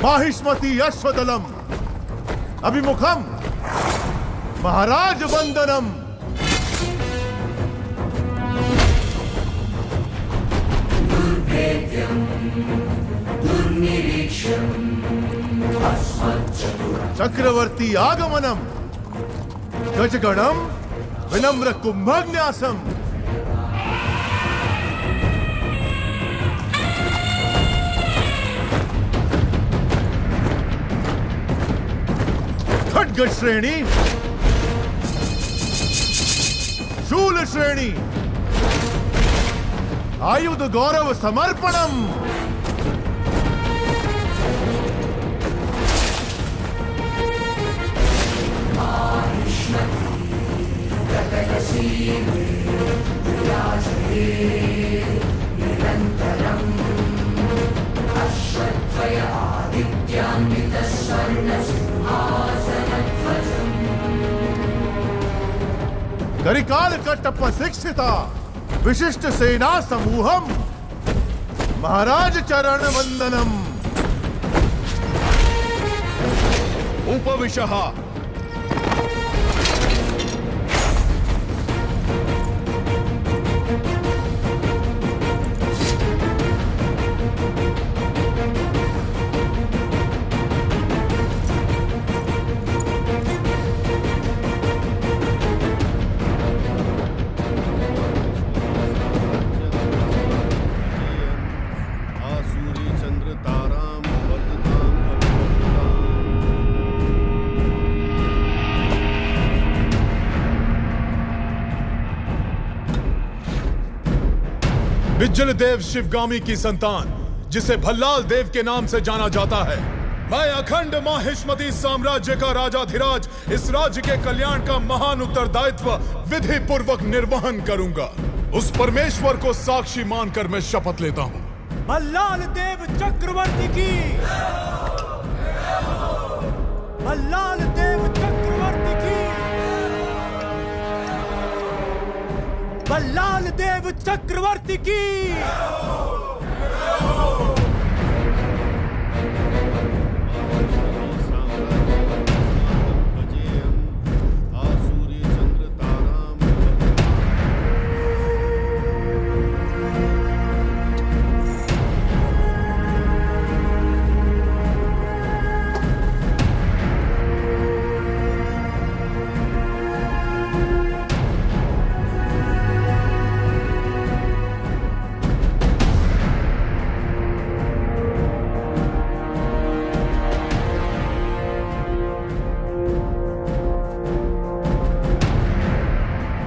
माहिष्मती अश्वदलम अभिमुखम महाराज वंदनम। चक्रवर्ती आगमनम गजगणम विनम्र कुंभन्यासम। खड्ग श्रेणी शूल श्रेणी आयुध गौरव समर्पणम। करिकाल कट्टप्प शिक्षिता विशिष्ट सेना समूहम महाराज चरण वंदनम। उपविशः। बिज्जल देव शिवगामी की संतान जिसे भल्लाल देव के नाम से जाना जाता है, मैं अखंड माहिष्मती साम्राज्य का राजाधिराज इस राज्य के कल्याण का महान उत्तरदायित्व विधि पूर्वक निर्वहन करूंगा। उस परमेश्वर को साक्षी मानकर मैं शपथ लेता हूँ। भल्लाल देव चक्रवर्ती की, भल्लाल देव चक्रवर्ती की, भल्लाल देव चक्रवर्ती की।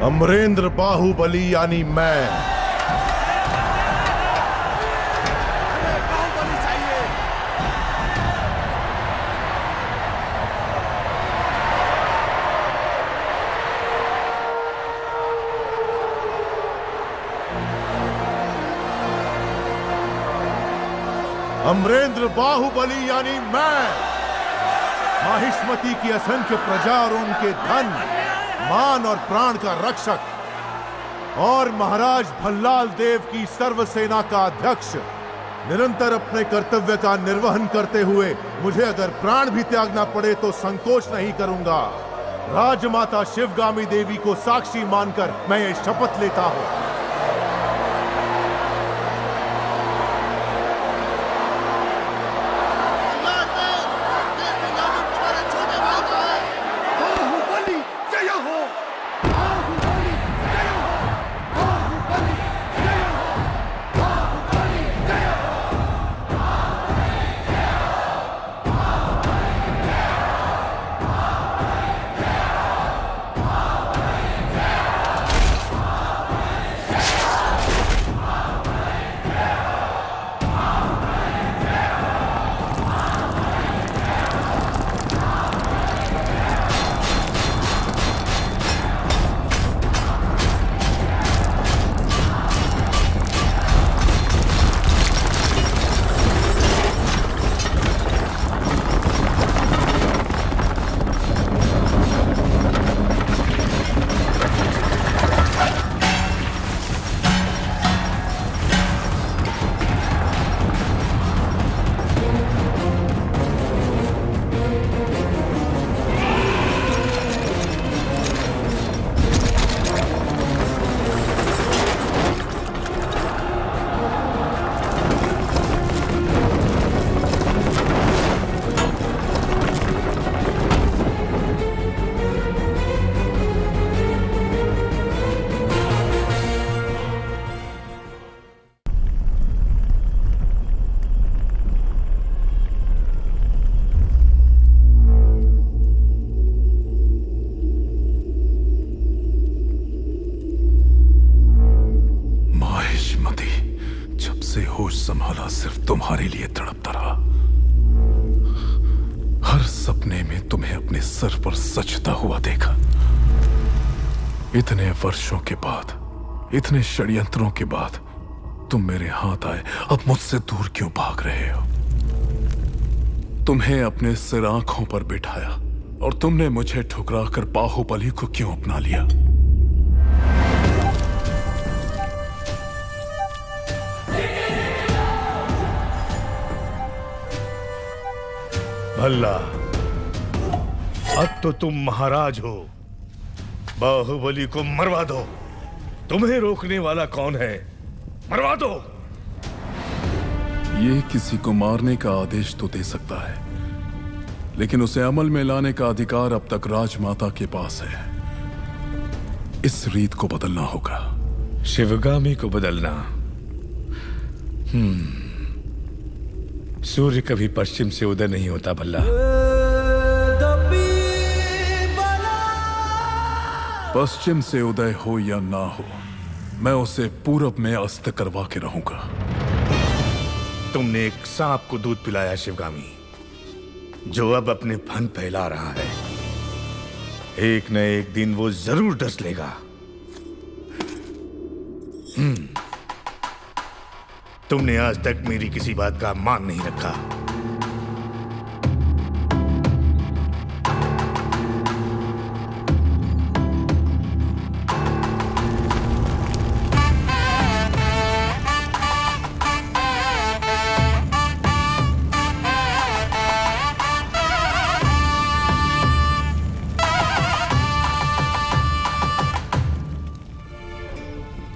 अमरेंद्र बाहुबली यानी मैं बाहुबली चाहिए। अमरेंद्र बाहुबली यानी मैं माहिष्मती की असंख्य प्रजा और उनके धन मान और प्राण का रक्षक और महाराज भल्लाल देव की सर्व सेना का अध्यक्ष निरंतर अपने कर्तव्य का निर्वहन करते हुए मुझे अगर प्राण भी त्यागना पड़े तो संकोच नहीं करूंगा। राजमाता शिवगामी देवी को साक्षी मानकर मैं ये शपथ लेता हूं। सपने में तुम्हें अपने सर पर सजता हुआ देखा। इतने वर्षों के बाद, इतने षड्यंत्रों के बाद तुम मेरे हाथ आए, अब मुझसे दूर क्यों भाग रहे हो? तुम्हें अपने सिर आंखों पर बिठाया और तुमने मुझे ठुकराकर बाहुबली को क्यों अपना लिया? भल्ला, अब तो तुम महाराज हो। बाहुबली को मरवा दो। तुम्हें रोकने वाला कौन है? मरवा दो। ये किसी को मारने का आदेश तो दे सकता है, लेकिन उसे अमल में लाने का अधिकार अब तक राजमाता के पास है। इस रीत को बदलना होगा। शिवगामी को बदलना? सूर्य कभी पश्चिम से उदय नहीं होता भल्ला। पश्चिम से उदय हो या ना हो, मैं उसे पूरब में अस्त करवा के रहूंगा। तुमने एक सांप को दूध पिलाया शिवगामी, जो अब अपने फन फैला रहा है। एक न एक दिन वो जरूर डस लेगा। तुमने आज तक मेरी किसी बात का मान नहीं रखा।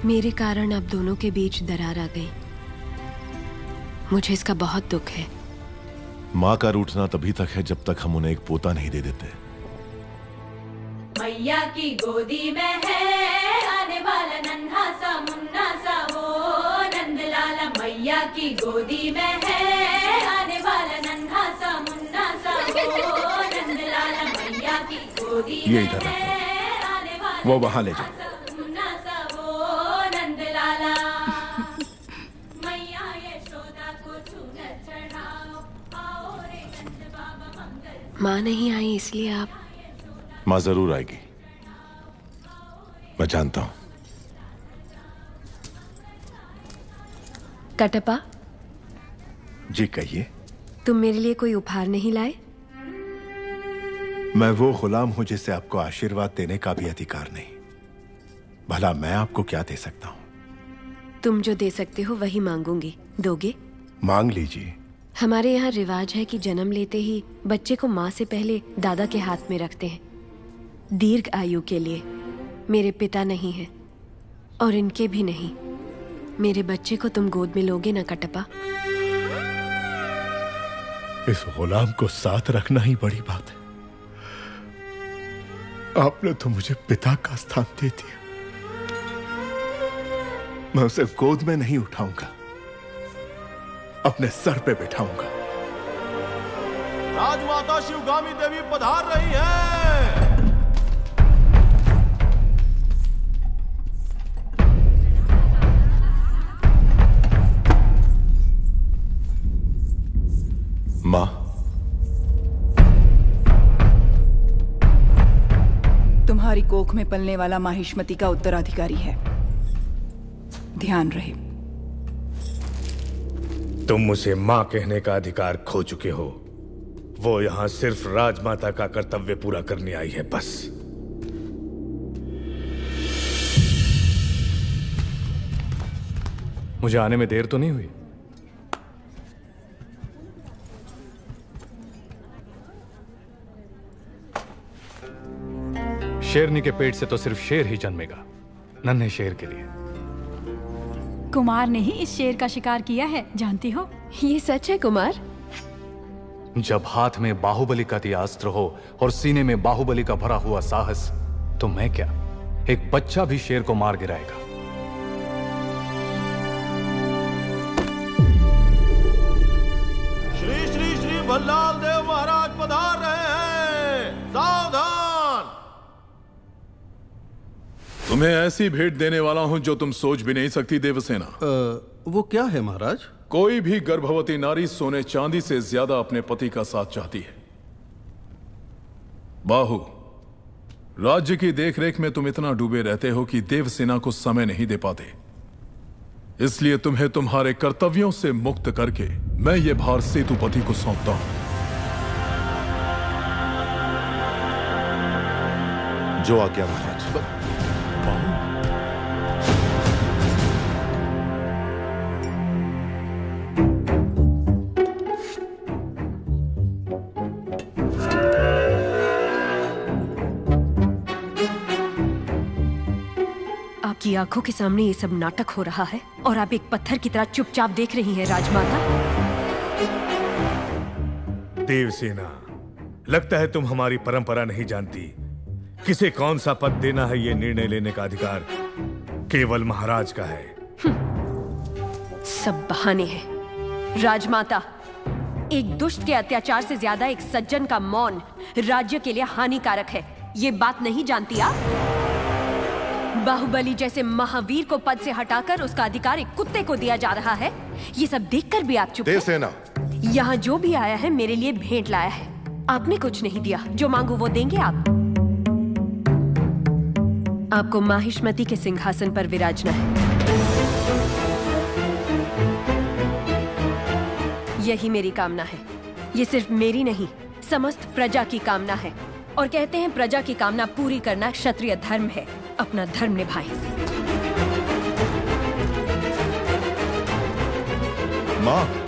मेरे कारण अब दोनों के बीच दरार आ गई। मुझे इसका बहुत दुख है। माँ का रूठना तभी तक है जब तक हम उन्हें एक पोता नहीं दे देते। मैया की गोदी में है आने वाला नन्हा सा मुन्ना सा वो नंदलाला। मैया की गोदी में है आने वाला नन्हा सा मुन्ना सा वो नंदलाला। मैया की गोदी ये में इधर है आने वाला वो वहां ले जाओ। मुन्ना सा वो नंदलाला। मैया यशोदा को चूनर चढ़ाओ, आओ रे नंद बाबा मंगल। माँ नहीं आई इसलिए आप? माँ जरूर आएगी, मैं जानता हूं। कटप्पा, जी कहिए। तुम मेरे लिए कोई उपहार नहीं लाए? मैं वो गुलाम हूं जिसे आपको आशीर्वाद देने का भी अधिकार नहीं। भला मैं आपको क्या दे सकता हूं? तुम जो दे सकते हो वही मांगूंगी। दोगे? मांग लीजिए। हमारे यहाँ रिवाज है कि जन्म लेते ही बच्चे को माँ से पहले दादा के हाथ में रखते हैं, दीर्घ आयु के लिए। मेरे पिता नहीं है और इनके भी नहीं। मेरे बच्चे को तुम गोद में लोगे ना कटप्पा? इस गुलाम को साथ रखना ही बड़ी बात है। आपने तो मुझे पिता का स्थान दे दिया। मैं उसे गोद में नहीं उठाऊंगा, अपने सर पे बिठाऊंगा। राजमाता शिवगामी देवी पधार रही है। माँ, तुम्हारी कोख में पलने वाला माहिष्मति का उत्तराधिकारी है। ध्यान रहे। तुम उसे मां कहने का अधिकार खो चुके हो। वो यहां सिर्फ राजमाता का कर्तव्य पूरा करने आई है, बस। मुझे आने में देर तो नहीं हुई? शेरनी के पेट से तो सिर्फ शेर ही जन्मेगा, नन्हे शेर के लिए। कुमार ने ही इस शेर का शिकार किया है, जानती हो? ये सच है कुमार? जब हाथ में बाहुबली का दिया अस्त्र हो और सीने में बाहुबली का भरा हुआ साहस, तो मैं क्या, एक बच्चा भी शेर को मार गिराएगा। श्री श्री श्री भल्लाल देव महाराज पधार रहे हैं। सावधान! तुम्हें ऐसी भेंट देने वाला हूं जो तुम सोच भी नहीं सकती देवसेना। वो क्या है महाराज? कोई भी गर्भवती नारी सोने चांदी से ज्यादा अपने पति का साथ चाहती है। बाहु, राज्य की देखरेख में तुम इतना डूबे रहते हो कि देवसेना को समय नहीं दे पाते। इसलिए तुम्हें तुम्हारे कर्तव्यों से मुक्त करके मैं ये भार सेतुपति को सौंपता हूं। जो आज्ञा महाराज। आपकी आंखों के सामने ये सब नाटक हो रहा है और आप एक पत्थर की तरह चुपचाप देख रही हैं राजमाता। देवसेना, लगता है तुम हमारी परंपरा नहीं जानती। किसे कौन सा पद देना है, ये निर्णय लेने का अधिकार केवल महाराज का है। सब बहाने हैं। राजमाता, एक दुष्ट के अत्याचार से ज्यादा एक सज्जन का मौन राज्य के लिए हानिकारक है। ये बात नहीं जानती आप? बाहुबली जैसे महावीर को पद से हटाकर उसका अधिकार एक कुत्ते को दिया जा रहा है। ये सब देखकर भी आप चुप हैं। देवसेना, यहाँ जो भी आया है मेरे लिए भेंट लाया है। आपने कुछ नहीं दिया, जो मांगू वो देंगे आप। आपको माहिष्मति के सिंहासन पर विराजना है। यही मेरी कामना है। ये सिर्फ मेरी नहीं, समस्त प्रजा की कामना है। और कहते हैं प्रजा की कामना पूरी करना क्षत्रिय धर्म है। अपना धर्म निभाएं। मां,